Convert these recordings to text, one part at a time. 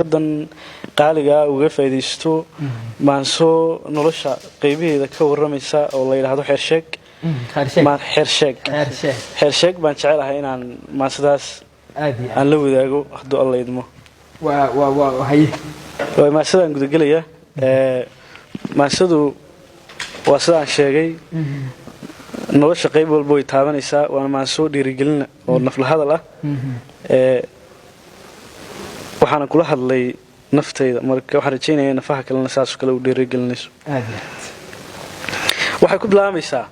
dan qaaliga uga faa'iideysto maansoo nolosha qaybaheeda ka waramaysa oo la yiraahdo xeersheeg xeersheeg baan jecelahay inaan maansadaas aan la wadaago hadduu alla idmo waa maansada gudagelaya maansadu waa sidaan sheegay nolosha qayb walba way taabanaysaa waa maansoo dhiirigelin oo nafla hadal ah waxaan kula hadlay naftayda marka waxaan rajaynayaa nafaha kalena saas kale u dhiirigelinayso waxay ku bilaabaysaa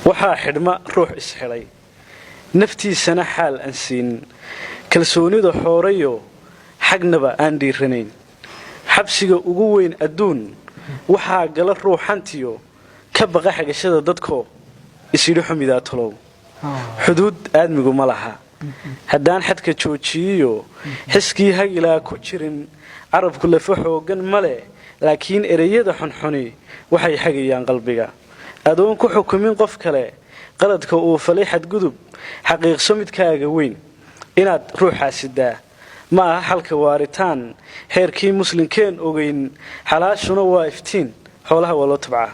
waxa xidhma ruux isxilay naftiisana xaal aan siin kalsoonida xoreeyo xagnaba aan dhiiranayn xabsiga ugu weyn adduun waxa gala ruuxantiyo ka baqa xagashada dadko isii xumidaa talow xuduud aadmigu ma laha haddaan xadka joojiyo xiskii hagilaa ku jirin carabku lafa xoogan male laakiin ereyada xunxuni waxay xagayaan qalbiga adoon ku xukumin qof kale qaladka uu falay xadgudub xaqiiqso midkaaga weyn inaad ruuxaasidaa ma aha xalka waaritaan heerkii muslimkeen ogeyn xalaashuna waa iftiin xoolaha waa loo tabcaa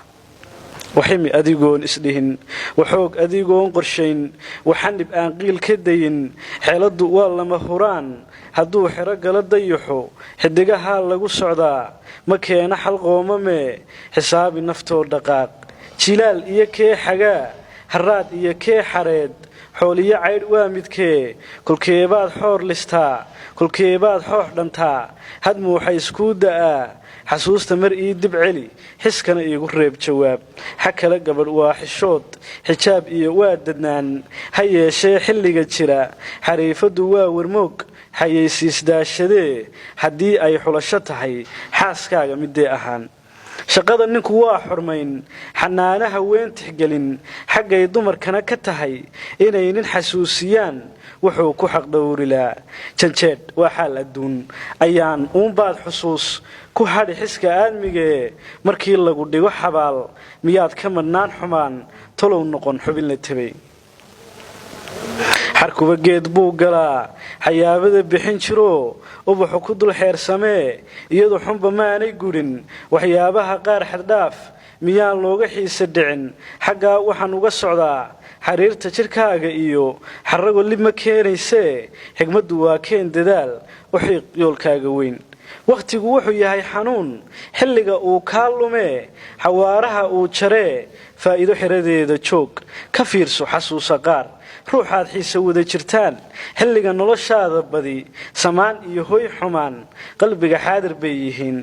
وحمي أديقون إسدهن وحوق أديقون قرشين وحنب أنقيل كدين حيلدو والله مهوران هدو حرق لديحو حدقها لغو السعوداء مكينا حلقو ممي حساب النفتور دقاق جلال إيكي حقا هراد إيكي حريد حولي عيد وامدكي كل كيباد حور لستا كل كيباد حور دمتا هدمو حيسكود دقا حسوسته مرئي دب علي حس كان iigu reeb jawaab xakala gabadh waa xishood xijaab iyo waa dadnaan hayeeshee xilliga jira xariifadu waa warmoog hayeysiis daashadee haddii ay xulasho tahay xaaskaaga midee ahaan shaqada ninku waa xurmayn xanaanaha weyn tixgelin xaggay dumarkana ka tahay inay nin xasuusiyaan wuxuu ku xaq dhowrilaa janjeed waa xaal adduun ayaan uunbaad xusuus ku hadhi xiska aadmigee markii lagu dhigo xabaal miyaad ka madnaan xumaan tolow noqon xubin la tabay xarkuba geed buu galaa xayaabada bixin jiro ubaxu ku dul xeersamee iyadoo xunba maanay gurin waxyaabaha qaar xaddhaaf miyaan looga xiisa dhicin xaggaa waxaan uga socdaa xariirta jirkaaga iyo xarago lib ma keenaysee xigmaddu waa keen dadaal u xiiq yoolkaaga weyn waqtigu wuxuu yahay xanuun xilliga uu ka lumee xawaaraha uu jaree faa'iido xiradeeda joog ka fiirso xasuusa qaar ruuxaad xiisa wada jirtaan xilliga noloshaada badi samaan iyo hoy xumaan qalbiga xaadir bay yihiin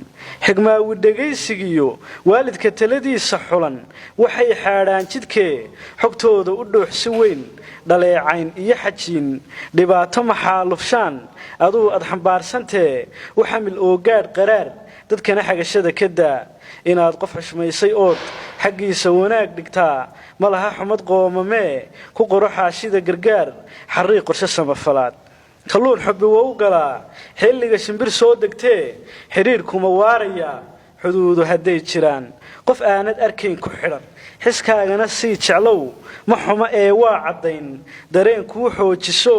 xigmaawi dhagaysigiyo waalidka taladiisa xulan waxay xaadhaan jidkee xogtooda u dhuux si weyn dhaleecayn iyo xajiin dhibaato maxaalufshaan aduu ad xambaarsantee u xamil oo gaadh qaraar dadkana xagashada ka daa inaad qof xushmaysay ood xaggiisa wanaag dhigtaa ma laha xumad qoomamee ku qoro xaashida gargaar xariiq qorshe samafalaad kalluun xubbi waa u galaa xilliga shimbir soo degtee xiriirkuma waaraya xuduudu hadday jiraan qof aanad arkayn ku xidhan xiskaagana sii jeclow ma xumo ee waa caddayn dareen kuu xoojiso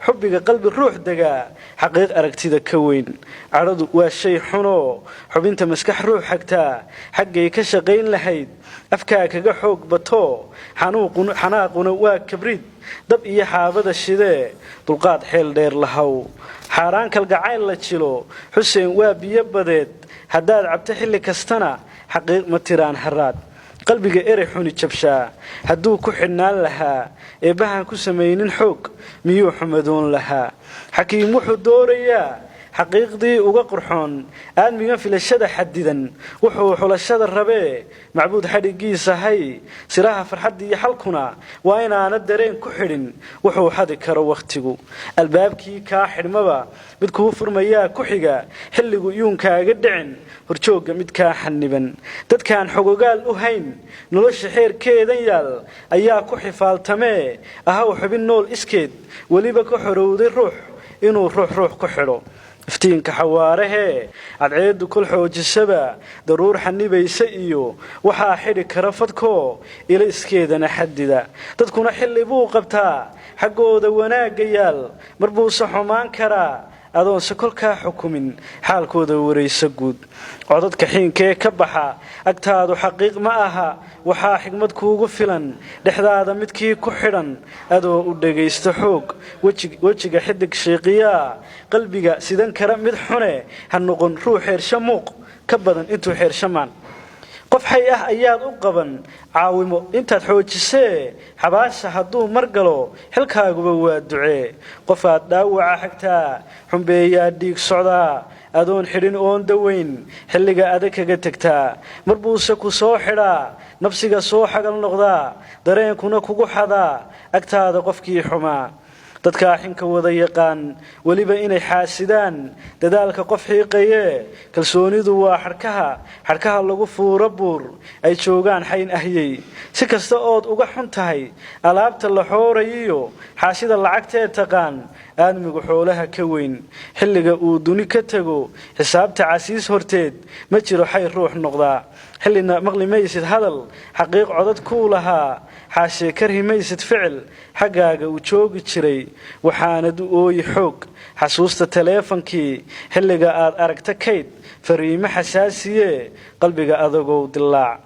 xubbiga qalbi ruux degaa xaqiiq aragtida ka weyn cadhadu waa shay xunoo xubinta maskax ruux xagtaa xaggay ka shaqayn lahayd afkaa kaga xoog bato xanaaquna waa kabriid dab iyo xaabada shidee dulqaad xeel dheer lahow xaaraan kalgacayl la jilo xuseen waa biyo badeed haddaad cabto xilli kastana xaqiiq ma tiraan haraad qalbiga erey xuni jabshaa hadduu ku xidhnaan lahaa eebbahan ku samaynin xoog miyuu xumadoon lahaa xakiim wuxuu doorayaa xaqiiqdii uga qurxoon aadmigan filashada xadidan wuxuu xulashada rabee macbuud xadhigiisa hay siraha farxadda iyo xalkuna waa inaana dareen ku xidhin wuxuu xadi karo wakhtigu albaabkii kaa xidhmaba mid kuu furmayaa ku xiga xilligu yuunkaaga dhicin horjoogga mid kaa xaniban dadkaan xogogaal u hayn nolosha xeerkeedan yaal ayaa ku xifaaltamee ahaw xubin nool iskeed weliba ka xorowday ruux inuu ruux ku xidho iftiinka xawaarahee cadceedu kol xoojisaba daruur xanibaysa iyo waxaa xidhi kara fadkoo ila iskeedana xadida dadkuna xilli buu qabtaa xaggooda wanaagga yaal mar buuse xumaan karaa adoon se kolkaa xukumin xaalkooda waraysa guud codadka xiinkee ka baxa agtaadu xaqiiq ma aha waxaa xigmad kuugu filan dhexdaada midkii ku xidhan adoo u dhagaysta xoog wejiga xidig sheeqiyaa qalbiga sidan kara mid xune ha noqon ruux xeersha muuq ka badan intuu xeershamaan qof xay ah ayaad u qaban caawimo intaad xoojisee xabaasha hadduu mar galo xilkaaguba waa ducee qofaad dhaawaca xigtaa xumbeeyaa dhiig socdaa adoon xidhin oon daweyn xilliga adag kaga tagtaa mar buuse ku soo xidhaa nafsiga soo xagal noqdaa dareenkuna kugu xadaa agtaada qofkii xumaa dadka xinka wada yaqaan waliba inay xaasidaan dadaalka qof xiiqaye kalsoonidu waa xarkaha lagu fuuro buur ay joogaan xayn ahyay si kasta ood uga xun tahay alaabta la xoorayiyo xaashida lacagtee taqaan aadmigu xoolaha ka weyn xilliga uu duni ka tago xisaabta casiis horteed ma jiro xay ruux noqdaa xillina maqli maysid hadal xaqiiq codad kuu lahaa xaashee karhi maysid ficil xaggaaga uu joogi jiray waxaanad u ooyi xoog xasuusta taleefankii xilliga aad aragta kayd fariimo xasaasiye qalbiga adagow dilaac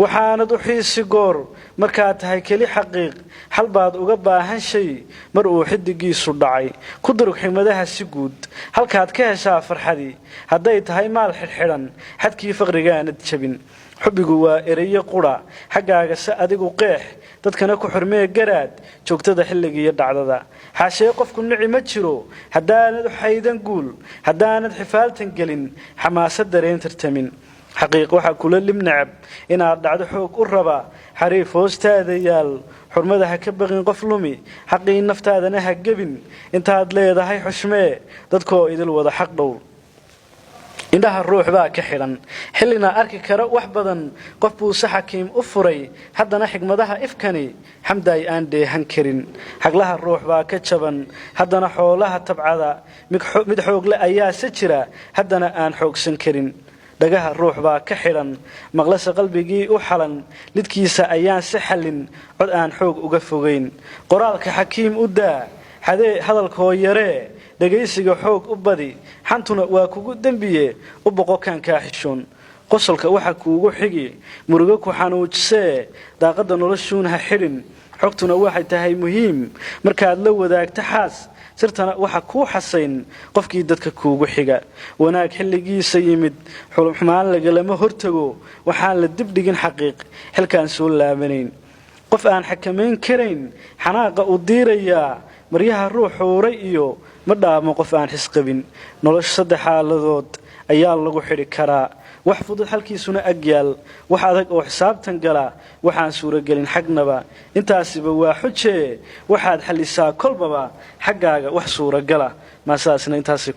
waxaanad u xiisi goor markaad tahay keli xaqiiq xal baad uga baahan shay mar uu xidigiisu dhacay ku durug ximadaha si guud halkaad ka heshaa farxadii hadday tahay maal xidhxidhan xadkii faqrigaanad jabin xubbigu waa erayo qura xaggaaga se adigu qeex dadkana ku xurmee garaad joogtada xilligiiyo dhacdada xaashee qofku nici ma jiro haddaanad u xaydan guul haddaanad xifaaltan gelin xamaasad dareen tartamin xaqiiq waxaa kula lib nacab inaad dhacdo xoog u raba xariif hoostaada yaal xurmada ha ka baqin qof lumi xaqii naftaadana ha gebin intaad leedahay xushmee dadkoo idil wada xaq dhow indhaha ruux baa ka xidhan xillina arki kara wax badan qof buu si xakiim u furay haddana xigmadaha ifkani xamdaay aan dheehan karin xaglaha ruux baa ka jaban haddana xoolaha tabcada mid xoogle ayaa se jira haddana aan xoogsan karin dhagaha ruux baa ka xidhan maqlase qalbigii u xalan lidkiisa ayaan si xallin cod aan xoog uga fogayn qoraalka xakiim u daa xadee hadalkoo yaree dhagaysiga xoog u badi xantuna waa kugu dembiye u boqo kaankaa xishoon qosolka waxa kuugu xigi murugo ku xanuujisee daaqadda noloshuun ha xidhin xogtuna waxay tahay muhiim markaad la wadaagta xaas sirtana waxa kuu xasayn qofkii dadka kuugu xiga wanaag xilligiisa yimid xumaan lagalama hortago waxaan la dibdhigin xaqiiq xilkaan soo laabanayn qof aan xakamayn karayn xanaaqa u diirayaa maryaha ruux xuuray iyo ma dhaamo qof aan xisqabin nolosha saddex xaaladood ayaa lagu xidhi karaa wax fudud halkiisuna agyaal wax adag oo xisaabtan gala waxaan suuragelin xagnaba intaasiba waa xujee waxaad xallisaa kolbaba xaggaaga wax suuragala maasaasna intaasi